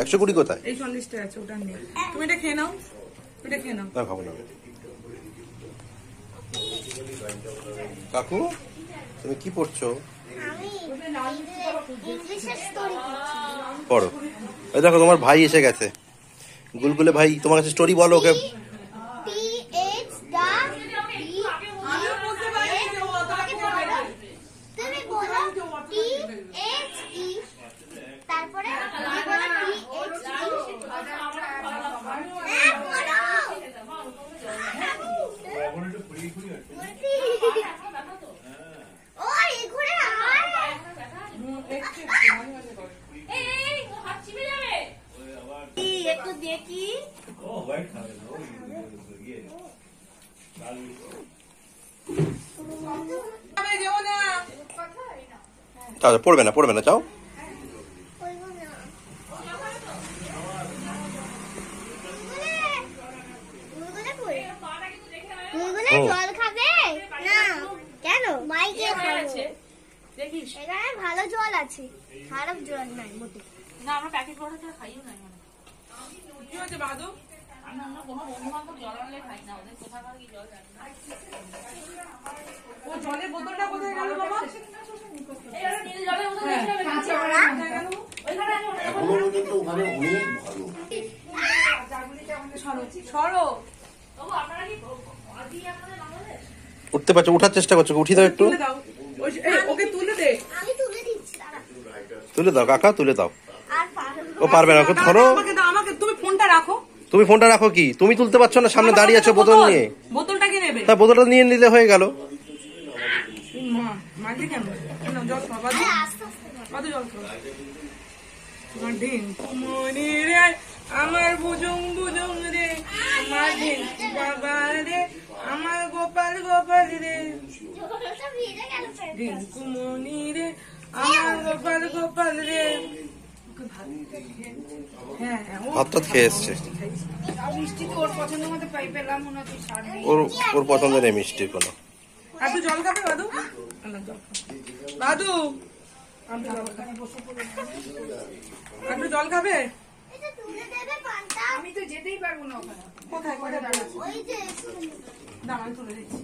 120 কোথায়? এই 40টা আছে, ওটা নেই। তুমি এটা খেয়ে নাও, এটা খেয়ে নাও। না খাবো না। কাকু তুমি কি পড়ছো? পড়ো। এই দেখো তোমার ভাই এসে গেছে, গুলগুলে ভাই। তোমার কাছে স্টোরি বলো ওকে। পড়বে না, পড়বে না, চাও। জল খাবে না কেন? মাইকে দেখিস এখানে ভালো জল আছে, খারাপ জল নাই মোটে না। আমরা প্যাকেট ওয়াটার ছাড়া খাইও না। কি হচ্ছে বাদু? আমি অন্য কোনো বন্ধু বান্ধব জল আনলে খাই না, ওদের কোথাকার কি জল জানি না। ও জলের বোতলটা কোথায় গেল বাবা? এই নীল জলের বোতল কোথায় গেল? ওইখানে এখনো পর্যন্ত ওখানে অনেক ভালো। সরো বাবু, আপনারা কি আদি আপনাদের বাংলাদেশ? উঠতে পারছো? উঠার চেষ্টা করছো, উঠি দাও একটু। ওকে তুলে দে। আমি তুলে দিচ্ছি, দাঁড়া। তুলে দাও কাকা, তুলে দাও। আর পারবো ও পারবে না, ওকে ধরো। আমাকে তুমি ফোনটা রাখো। তুমি ফোনটা রাখো। কি তুমি তুলতে পারছো না? সামনে দাঁড়িয়ে আছো বোতল নিয়ে। বোতলটা কি নেবে? তা বোতলটা নিয়ে নিলে হয়ে গেল। মাঝে কেন জল খাওয়া? বাদু জল খাওয়া। আমার ঢিন মনি রে, আমার বুজুং বুজুং রে, আমার ঢিন বাবা রে, আমার গোপাল গোপাল রে, ঢিন কুমনি রে, আমার গোপাল গোপাল রে। হ্যাঁ, ভাতটা খেয়ে এসছে। মিষ্টি তো ওর পছন্দের মতো পাই পেলাম, মনে হচ্ছে ওর পছন্দ নেই মিষ্টির কোনো। একটু জল খাবে বাদু? বাদু একটু জল খাবে? আমি তো যেতেই পারবো না ওখানে। কোথায় কোথায়? ওই যে না, আমি তুলে দিচ্ছি।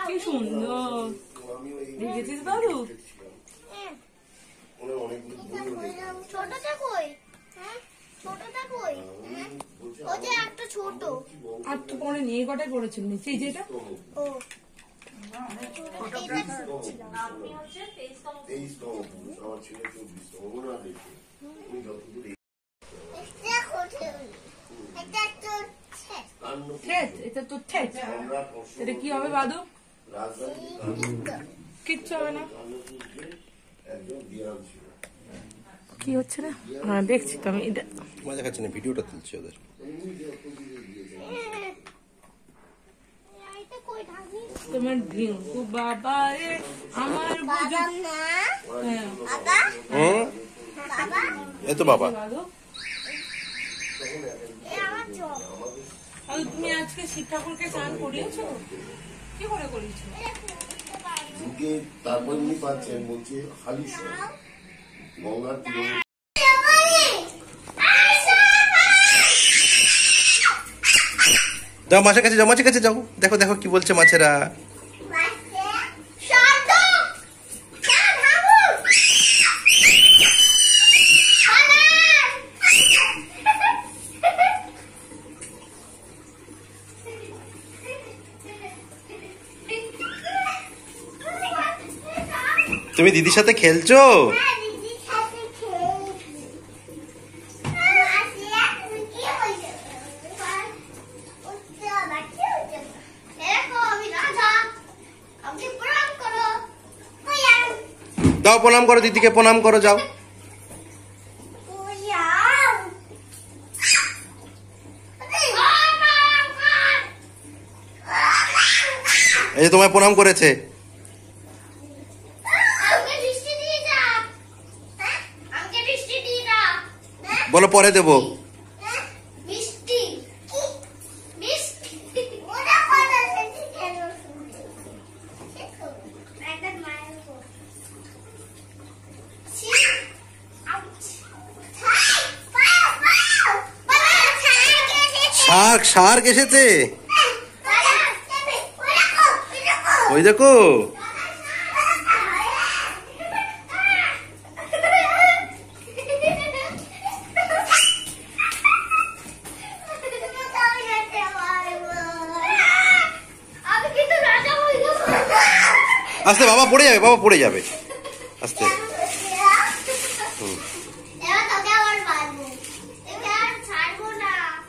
কি সুন্দর দেখেছিস বাদু? ছোটটা কই? হ্যাঁ, ছোটটা কই? ও যে একটা ছোট। আর তো পরে নিয়ে কটাই পড়েছিল নিচে, এই যে এটা। ও আপনি হচ্ছে 23তম। আমার ছেলে 24তম। ওরা দেখে তুমি যতদূর দেখো, এটা তো ঠেট, এটা তো ঠেট। এটা কি হবে বাদু? কিচ্ছু হবে না। একজন বিয়ান ছিল। কি হচ্ছে না? হ্যাঁ দেখছি তো আমি। তোমার দেখাচ্ছে না, ভিডিওটা তুলছি ওদের। তোমার ঢিঙ্কু বাবা রে, আমার বাবা না, হ্যাঁ বাবা বাবা, এই তো বাবা। বাদু, এ আমার চোখ। তুমি আজকে শিব ঠাকুরকে স্নান করিয়েছো? কি করে করিয়েছো? ঢুকে তারপর উনি পাচ্ছেন, বলছে হালিশো গঙ্গার তীরে। যাও মাছের কাছে যাও, মাছের কাছে যাও। দেখো দেখো কি বলছে মাছেরা। তুমি দিদির সাথে খেলছো? যাও প্রণাম করো, দিদিকে প্রণাম করো, যাও। এই যে তোমায় প্রণাম করেছে। বলো পরে দেবো। শার্ক এসেছে। ওই দেখো আস্তে, বাবা পড়ে যাবে, বাবা পড়ে যাবে, আস্তে।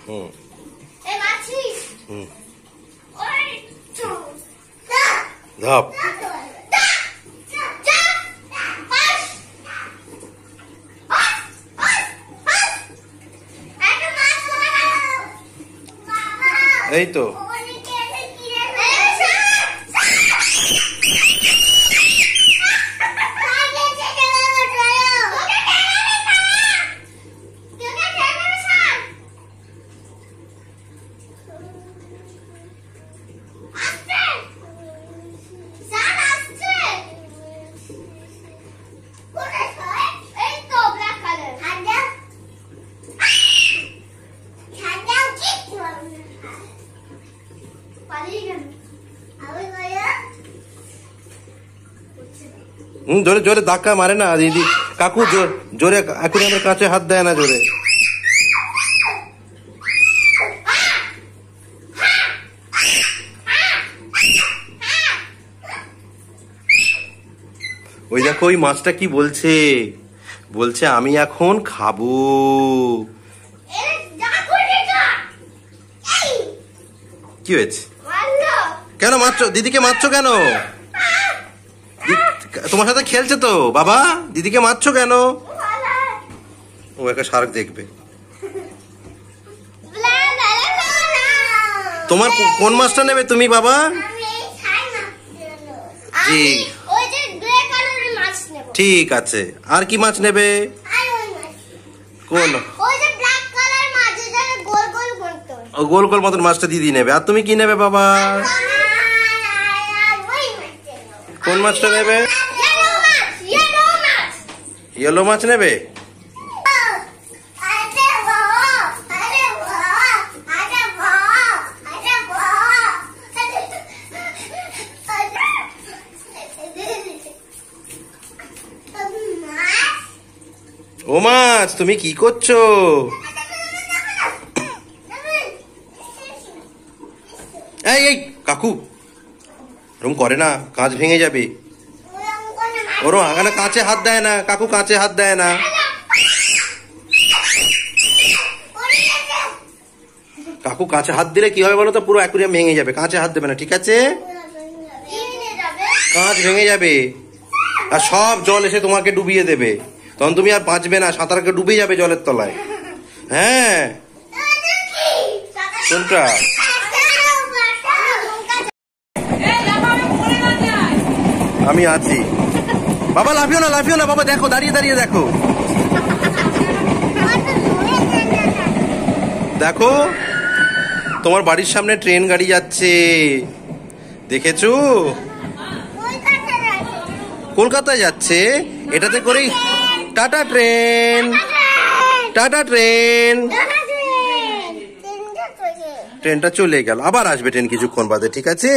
হুম হুম ধাপ। এই তো জোরে জোরে ধাক্কা মারে না দিদি। কাকু জোরে এখন আমার কাছে হাত দেয় না জোরে। ওই দেখো ওই মাছটা কি বলছে, বলছে আমি এখন খাবো। কি হয়েছে? কেন মারছো দিদিকে? মারছো কেন? তোমার সাথে খেলছে তো বাবা, দিদিকে মারছো কেন? ও একটা শার্ক দেখবে। তোমার কোন মাছটা নেবে তুমি বাবা? জি ঠিক আছে। আর কি মাছ নেবে? কোন? গোল গোল মতন মাছটা দিদি নেবে। আর তুমি কি নেবে বাবা? কোন মাছটা নেবে? ইয়েলো মাছ নেবে? ও মাছ তুমি কি করছো? এই এই কাকু এরকম করে না, কাঁচ ভেঙে যাবে। ওরও এখানে কাঁচে হাত দেয় না কাকু, কাঁচে হাত দেয় না। কাকু কাঁচে হাত দিলে কি হবে বলো তো? পুরো অ্যাকুরিয়াম ভেঙে যাবে। কাঁচে হাত দেবে না, ঠিক আছে? কাঁচ ভেঙে যাবে আর সব জল এসে তোমাকে ডুবিয়ে দেবে। তখন তুমি আর বাঁচবে না, সাঁতারকে ডুবে যাবে জলের তলায়। হ্যাঁ কোনটা? আমি আছি বাবা। লাফিও না, লাফিও না বাবা। দেখো দাঁড়িয়ে দাঁড়িয়ে দেখো, দেখো তোমার বাড়ির সামনে ট্রেন গাড়ি যাচ্ছে, দেখেছো? কলকাতায় যাচ্ছে এটাতে করেই। Tata train, tata train. ট্রেনটা চলে গেল, আবার আসবে ট্রেন কিছুক্ষণ বাদে, ঠিক আছে?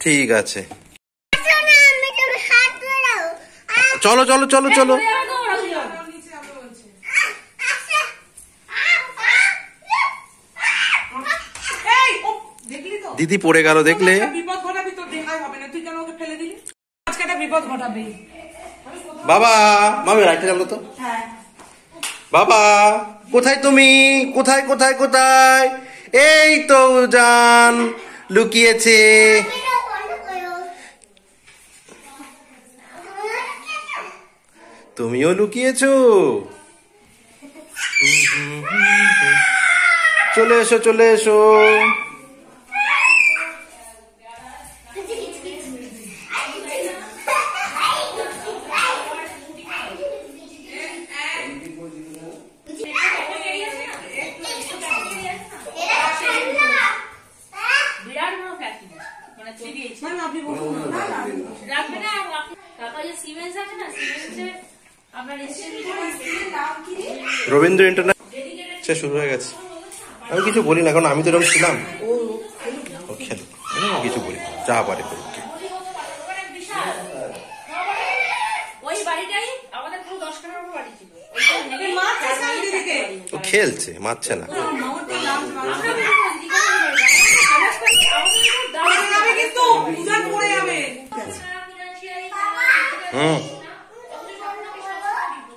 ঠিক আছে চলো চলো চলো চলো। দিদি পড়ে গেল দেখলে? বিপদ ঘটাবি, তোর দেখাই হবে না। তুই কেন ওকে ফেলে দিলি? আজকে একটা বিপদ ঘটাবি। বাবা মামি রাখতে যাবো তো। বাবা কোথায় তুমি? কোথায় কোথায় কোথায়? এই তো জান লুকিয়েছে। তুমিও লুকিয়েছো? চলে এসো চলে এসো। রবীন্দ্র ইন্টারন্যাশনাল শুরু হয়ে গেছে। আমি কিছু বলি না, কারণ আমি তো এরকম ছিলাম। ও খেলুক, আমি কিছু বলি না, যা পারে করুক। ওই বাড়িটাই আমাদের পুরো 10 কাঠার উপর বাড়ি ছিল। ও খেলছে, মারছে না।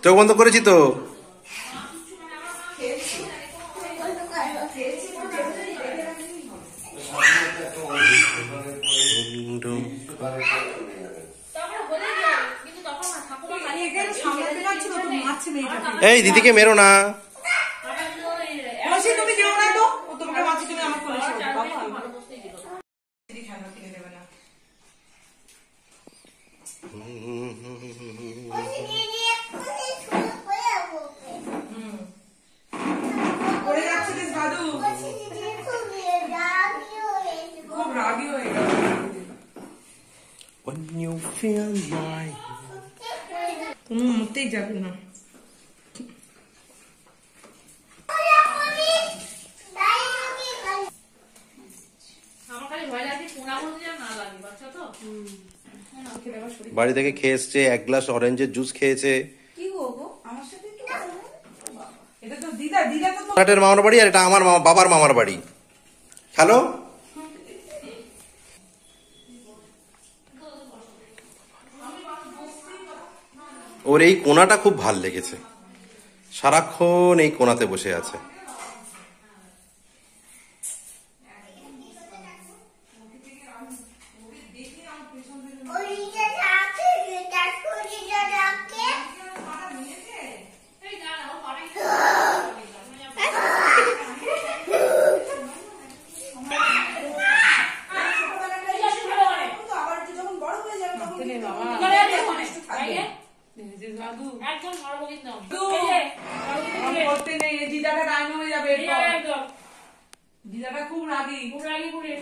চোখ বন্ধ করেছি তো। এই দিদিকে মেরো না। তুমি যেও না তো, তোমাকে মাছি তুমি আমার কোলে শোবে। দিদি খানা কিনে দেবে না। পড়ে যাচ্ছিস দাদু, খুব রাগী হয়ে গেল। When you feel like তুমি মরতেই যাবে না। আমার খালি ভয় লাগে পোড়া বলতে যেন না লাগে, বাচ্চা তো। বাড়ি থেকে খেয়ে এসছে, 1 গ্লাস অরেঞ্জের জুস খেয়েছে। কি গো আমার সাথে একটু এটা তো দিদা তো হাটের মামার বাড়ি, আর এটা আমার বাবার মামার বাড়ি। হ্যালো, ওর এই কোণাটা খুব ভাল লেগেছে, সারাক্ষণ এই কোণাতে বসে আছে। দাদু একদম সর্বগীত নাও। করতে নেই, এই দিদাটা ডাইন হয়ে যাবে। একদম দিদাটা খুব রাগী। পুরো আগে করে